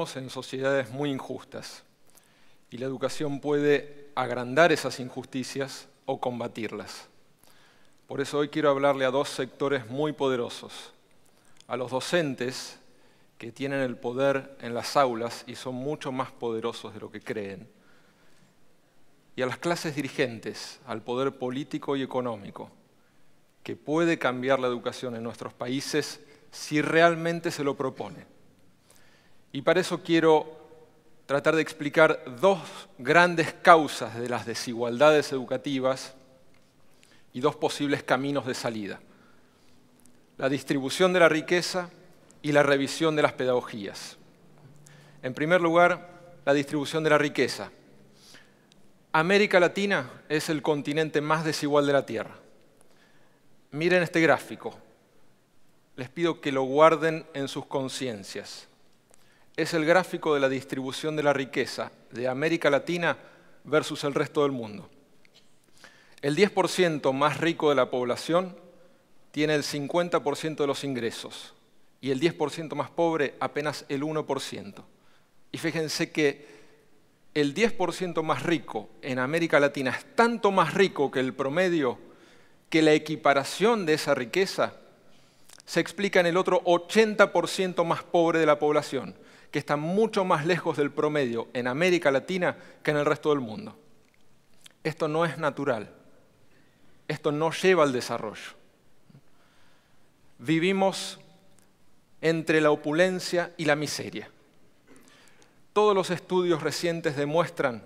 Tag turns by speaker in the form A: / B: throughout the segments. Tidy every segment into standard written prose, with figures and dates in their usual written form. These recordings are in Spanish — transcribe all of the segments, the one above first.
A: vivimos en sociedades muy injustas y la educación puede agrandar esas injusticias o combatirlas. Por eso hoy quiero hablarle a dos sectores muy poderosos, a los docentes que tienen el poder en las aulas y son mucho más poderosos de lo que creen, y a las clases dirigentes, al poder político y económico, que puede cambiar la educación en nuestros países si realmente se lo propone. Y para eso quiero tratar de explicar dos grandes causas de las desigualdades educativas y dos posibles caminos de salida: la distribución de la riqueza y la revisión de las pedagogías. En primer lugar, la distribución de la riqueza. América Latina es el continente más desigual de la Tierra. Miren este gráfico. Les pido que lo guarden en sus conciencias. Es el gráfico de la distribución de la riqueza de América Latina versus el resto del mundo. El 10% más rico de la población tiene el 50% de los ingresos y el 10% más pobre apenas el 1%. Y fíjense que el 10% más rico en América Latina es tanto más rico que el promedio que la equiparación de esa riqueza se explica en el otro 80% más pobre de la población, que está mucho más lejos del promedio en América Latina que en el resto del mundo. Esto no es natural. Esto no lleva al desarrollo. Vivimos entre la opulencia y la miseria. Todos los estudios recientes demuestran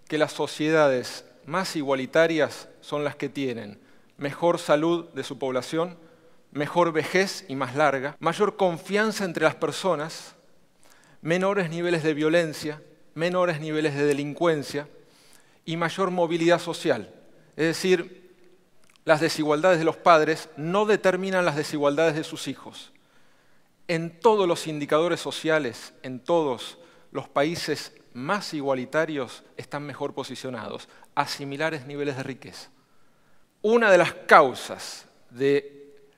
A: que las sociedades más igualitarias son las que tienen mejor salud de su población, mejor vejez y más larga, mayor confianza entre las personas, menores niveles de violencia, menores niveles de delincuencia y mayor movilidad social. Es decir, las desigualdades de los padres no determinan las desigualdades de sus hijos. En todos los indicadores sociales, en todos los países más igualitarios están mejor posicionados, a similares niveles de riqueza. Una de las causas de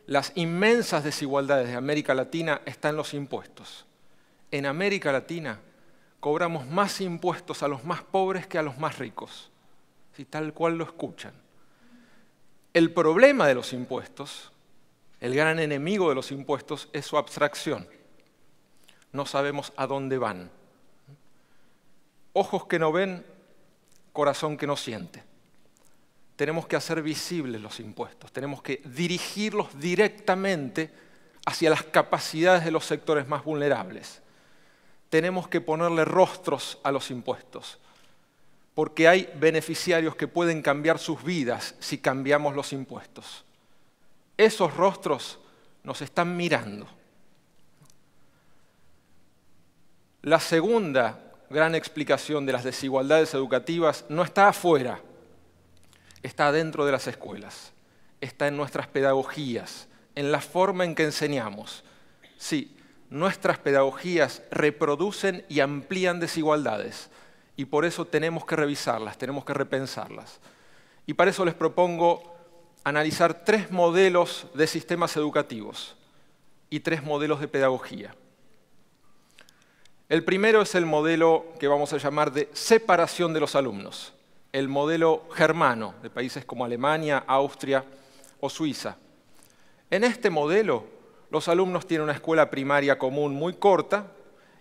A: las inmensas desigualdades de América Latina está en los impuestos. En América Latina cobramos más impuestos a los más pobres que a los más ricos, si tal cual lo escuchan. El problema de los impuestos, el gran enemigo de los impuestos, es su abstracción. No sabemos a dónde van. Ojos que no ven, corazón que no siente. Tenemos que hacer visibles los impuestos, tenemos que dirigirlos directamente hacia las capacidades de los sectores más vulnerables. Tenemos que ponerle rostros a los impuestos, porque hay beneficiarios que pueden cambiar sus vidas si cambiamos los impuestos. Esos rostros nos están mirando. La segunda gran explicación de las desigualdades educativas no está afuera, está dentro de las escuelas, está en nuestras pedagogías, en la forma en que enseñamos. Sí, nuestras pedagogías reproducen y amplían desigualdades y por eso tenemos que revisarlas, tenemos que repensarlas. Y para eso les propongo analizar 3 modelos de sistemas educativos y 3 modelos de pedagogía. El primero es el modelo que vamos a llamar de separación de los alumnos, el modelo germano de países como Alemania, Austria o Suiza. En este modelo, los alumnos tienen una escuela primaria común muy corta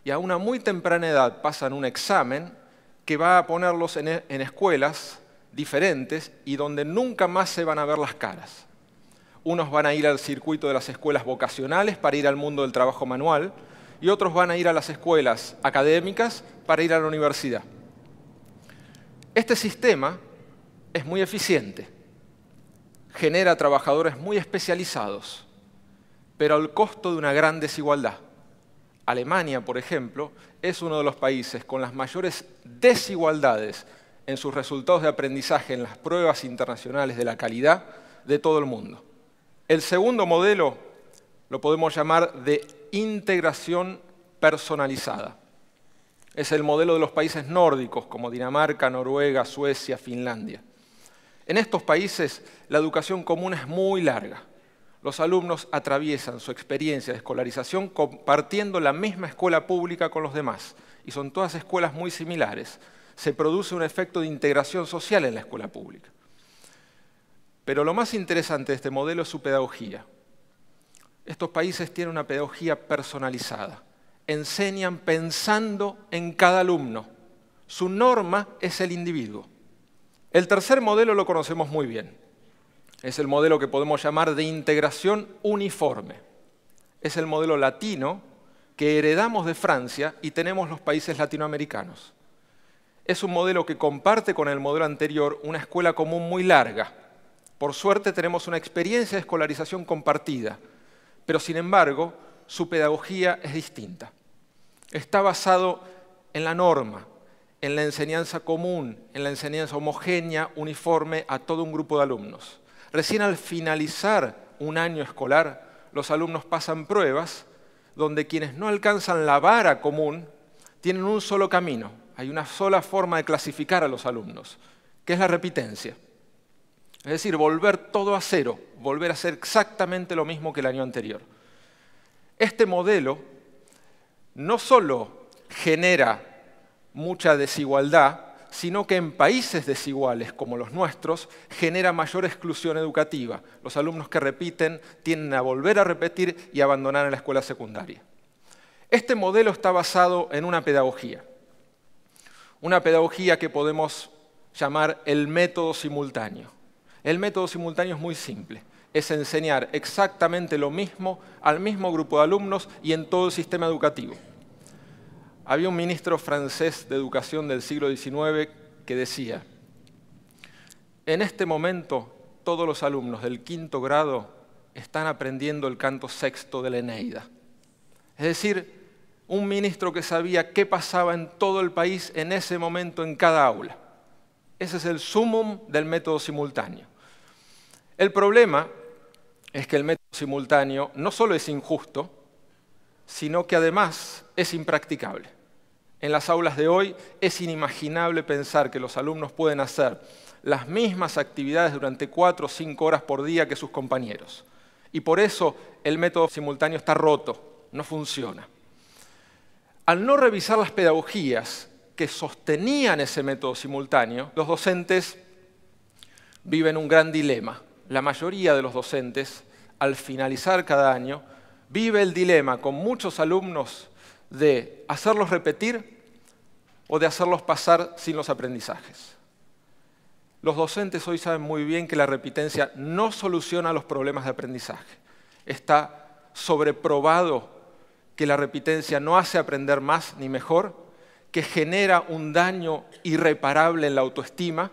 A: y a una muy temprana edad pasan un examen que va a ponerlos en escuelas diferentes y donde nunca más se van a ver las caras. Unos van a ir al circuito de las escuelas vocacionales para ir al mundo del trabajo manual y otros van a ir a las escuelas académicas para ir a la universidad. Este sistema es muy eficiente, genera trabajadores muy especializados, pero al costo de una gran desigualdad. Alemania, por ejemplo, es uno de los países con las mayores desigualdades en sus resultados de aprendizaje en las pruebas internacionales de la calidad de todo el mundo. El segundo modelo lo podemos llamar de integración personalizada. Es el modelo de los países nórdicos como Dinamarca, Noruega, Suecia, Finlandia. En estos países la educación común es muy larga. Los alumnos atraviesan su experiencia de escolarización compartiendo la misma escuela pública con los demás, y son todas escuelas muy similares. Se produce un efecto de integración social en la escuela pública. Pero lo más interesante de este modelo es su pedagogía. Estos países tienen una pedagogía personalizada. Enseñan pensando en cada alumno. Su norma es el individuo. El tercer modelo lo conocemos muy bien. Es el modelo que podemos llamar de integración uniforme. Es el modelo latino que heredamos de Francia y tenemos los países latinoamericanos. Es un modelo que comparte con el modelo anterior una escuela común muy larga. Por suerte tenemos una experiencia de escolarización compartida, pero sin embargo su pedagogía es distinta. Está basado en la norma, en la enseñanza común, en la enseñanza homogénea, uniforme a todo un grupo de alumnos. Recién al finalizar un año escolar, los alumnos pasan pruebas donde quienes no alcanzan la vara común tienen un solo camino. Hay una sola forma de clasificar a los alumnos, que es la repitencia. Es decir, volver todo a cero, volver a hacer exactamente lo mismo que el año anterior. Este modelo no solo genera mucha desigualdad, sino que en países desiguales como los nuestros genera mayor exclusión educativa. Los alumnos que repiten tienden a volver a repetir y abandonar en la escuela secundaria. Este modelo está basado en una pedagogía que podemos llamar el método simultáneo. El método simultáneo es muy simple. Es enseñar exactamente lo mismo al mismo grupo de alumnos y en todo el sistema educativo. Había un ministro francés de educación del siglo XIX que decía: en este momento todos los alumnos del 5º grado están aprendiendo el canto sexto de la Eneida. Es decir, un ministro que sabía qué pasaba en todo el país en ese momento en cada aula. Ese es el sumum del método simultáneo. El problema es que el método simultáneo no solo es injusto, sino que además es impracticable. En las aulas de hoy es inimaginable pensar que los alumnos pueden hacer las mismas actividades durante 4 o 5 horas por día que sus compañeros. Y por eso el método simultáneo está roto, no funciona. Al no revisar las pedagogías que sostenían ese método simultáneo, los docentes viven un gran dilema. La mayoría de los docentes, al finalizar cada año, vive el dilema con muchos alumnos de hacerlos repetir o de hacerlos pasar sin los aprendizajes. Los docentes hoy saben muy bien que la repitencia no soluciona los problemas de aprendizaje. Está sobreprobado que la repitencia no hace aprender más ni mejor, que genera un daño irreparable en la autoestima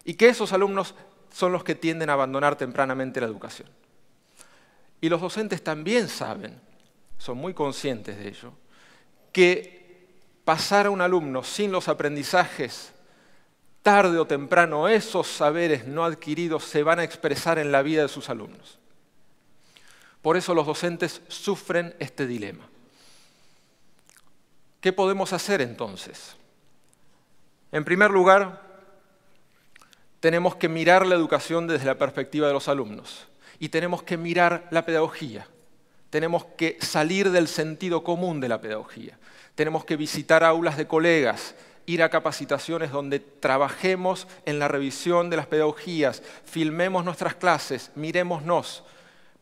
A: y que esos alumnos son los que tienden a abandonar tempranamente la educación. Y los docentes también saben, son muy conscientes de ello, que pasar a un alumno sin los aprendizajes, tarde o temprano esos saberes no adquiridos se van a expresar en la vida de sus alumnos. Por eso los docentes sufren este dilema. ¿Qué podemos hacer entonces? En primer lugar, tenemos que mirar la educación desde la perspectiva de los alumnos y tenemos que mirar la pedagogía. Tenemos que salir del sentido común de la pedagogía. Tenemos que visitar aulas de colegas, ir a capacitaciones donde trabajemos en la revisión de las pedagogías, filmemos nuestras clases, mirémonos,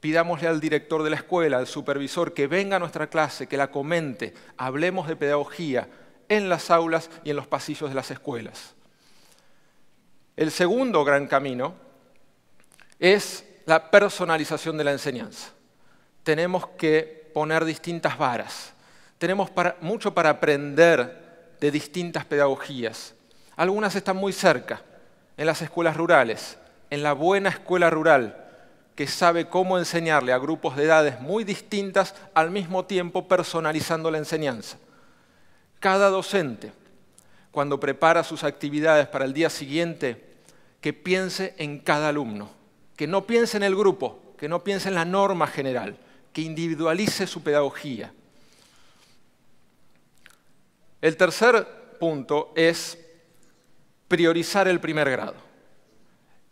A: pidámosle al director de la escuela, al supervisor, que venga a nuestra clase, que la comente, hablemos de pedagogía en las aulas y en los pasillos de las escuelas. El segundo gran camino es la personalización de la enseñanza. Tenemos que poner distintas varas. Tenemos mucho para aprender de distintas pedagogías. Algunas están muy cerca, en las escuelas rurales, en la buena escuela rural, que sabe cómo enseñarle a grupos de edades muy distintas al mismo tiempo personalizando la enseñanza. Cada docente, cuando prepara sus actividades para el día siguiente, que piense en cada alumno, que no piense en el grupo, que no piense en la norma general, que individualice su pedagogía. El tercer punto es priorizar el primer grado.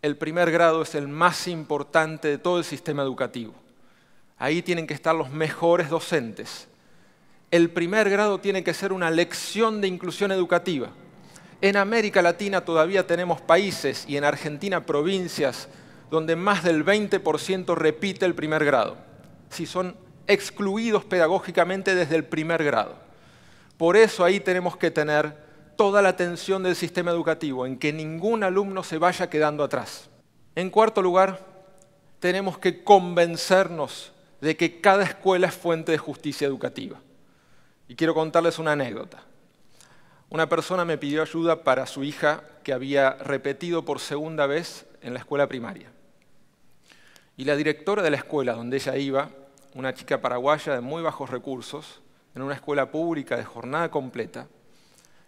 A: el primer grado es el más importante de todo el sistema educativo. Ahí tienen que estar los mejores docentes. El primer grado tiene que ser una lección de inclusión educativa. En América Latina todavía tenemos países y en Argentina provincias donde más del 20% repite el primer grado. Si son excluidos pedagógicamente desde el primer grado. Por eso ahí tenemos que tener toda la atención del sistema educativo, en que ningún alumno se vaya quedando atrás. En cuarto lugar, tenemos que convencernos de que cada escuela es fuente de justicia educativa. Y quiero contarles una anécdota. Una persona me pidió ayuda para su hija que había repetido por segunda vez en la escuela primaria. Y la directora de la escuela donde ella iba, una chica paraguaya de muy bajos recursos, en una escuela pública de jornada completa,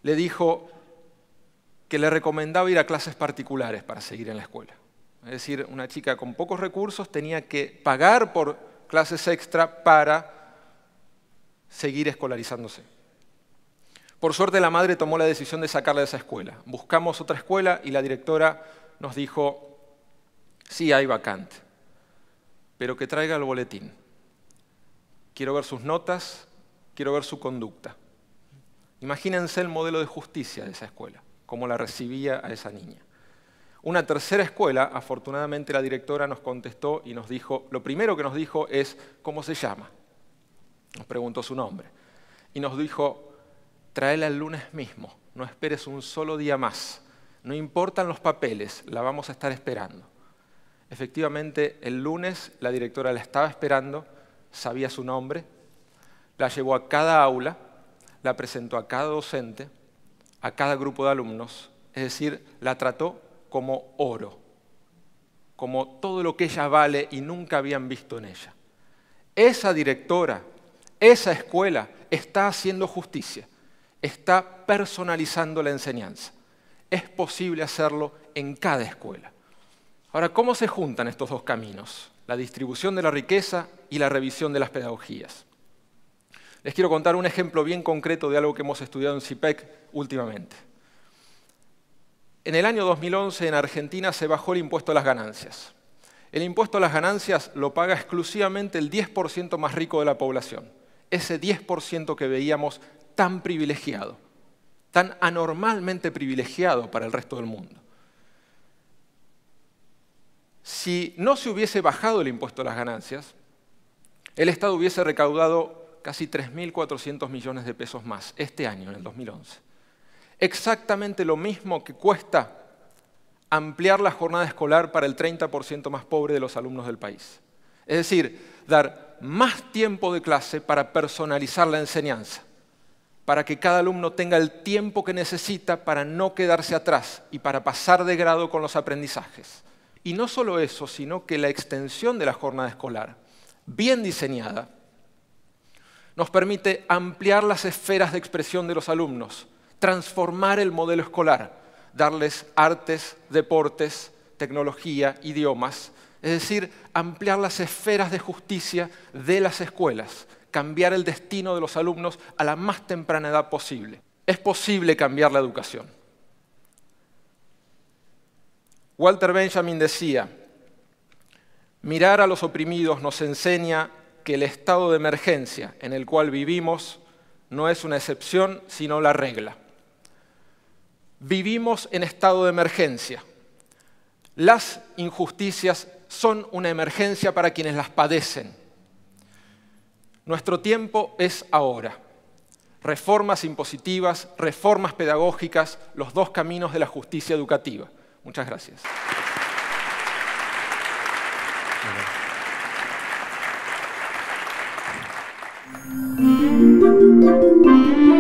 A: le dijo que le recomendaba ir a clases particulares para seguir en la escuela. Es decir, una chica con pocos recursos tenía que pagar por clases extra para seguir escolarizándose. Por suerte la madre tomó la decisión de sacarla de esa escuela. Buscamos otra escuela y la directora nos dijo, sí hay vacante, pero que traiga el boletín. Quiero ver sus notas, quiero ver su conducta. Imagínense el modelo de justicia de esa escuela, cómo la recibía a esa niña. Una tercera escuela, afortunadamente la directora nos contestó y nos dijo, lo primero que nos dijo es, ¿cómo se llama? Nos preguntó su nombre. Y nos dijo, tráela el lunes mismo, no esperes un solo día más. No importan los papeles, la vamos a estar esperando. Efectivamente, el lunes la directora la estaba esperando, sabía su nombre, la llevó a cada aula, la presentó a cada docente, a cada grupo de alumnos, es decir, la trató como oro, como todo lo que ella vale y nunca habían visto en ella. Esa directora, esa escuela está haciendo justicia, está personalizando la enseñanza. Es posible hacerlo en cada escuela. Ahora, ¿cómo se juntan estos dos caminos? La distribución de la riqueza y la revisión de las pedagogías. Les quiero contar un ejemplo bien concreto de algo que hemos estudiado en CIPEC últimamente. En el año 2011 en Argentina se bajó el impuesto a las ganancias. El impuesto a las ganancias lo paga exclusivamente el 10% más rico de la población. Ese 10% que veíamos tan privilegiado, tan anormalmente privilegiado para el resto del mundo. Si no se hubiese bajado el impuesto a las ganancias, el Estado hubiese recaudado casi 3.400 millones de pesos más este año, en el 2011. Exactamente lo mismo que cuesta ampliar la jornada escolar para el 30% más pobre de los alumnos del país. Es decir, dar más tiempo de clase para personalizar la enseñanza, para que cada alumno tenga el tiempo que necesita para no quedarse atrás y para pasar de grado con los aprendizajes. Y no solo eso, sino que la extensión de la jornada escolar, bien diseñada, nos permite ampliar las esferas de expresión de los alumnos, transformar el modelo escolar, darles artes, deportes, tecnología, idiomas, es decir, ampliar las esferas de justicia de las escuelas, cambiar el destino de los alumnos a la más temprana edad posible. Es posible cambiar la educación. Walter Benjamin decía, mirar a los oprimidos nos enseña que el estado de emergencia en el cual vivimos no es una excepción, sino la regla. Vivimos en estado de emergencia. Las injusticias son una emergencia para quienes las padecen. Nuestro tiempo es ahora. Reformas impositivas, reformas pedagógicas, los dos caminos de la justicia educativa. Muchas gracias.
B: Bien.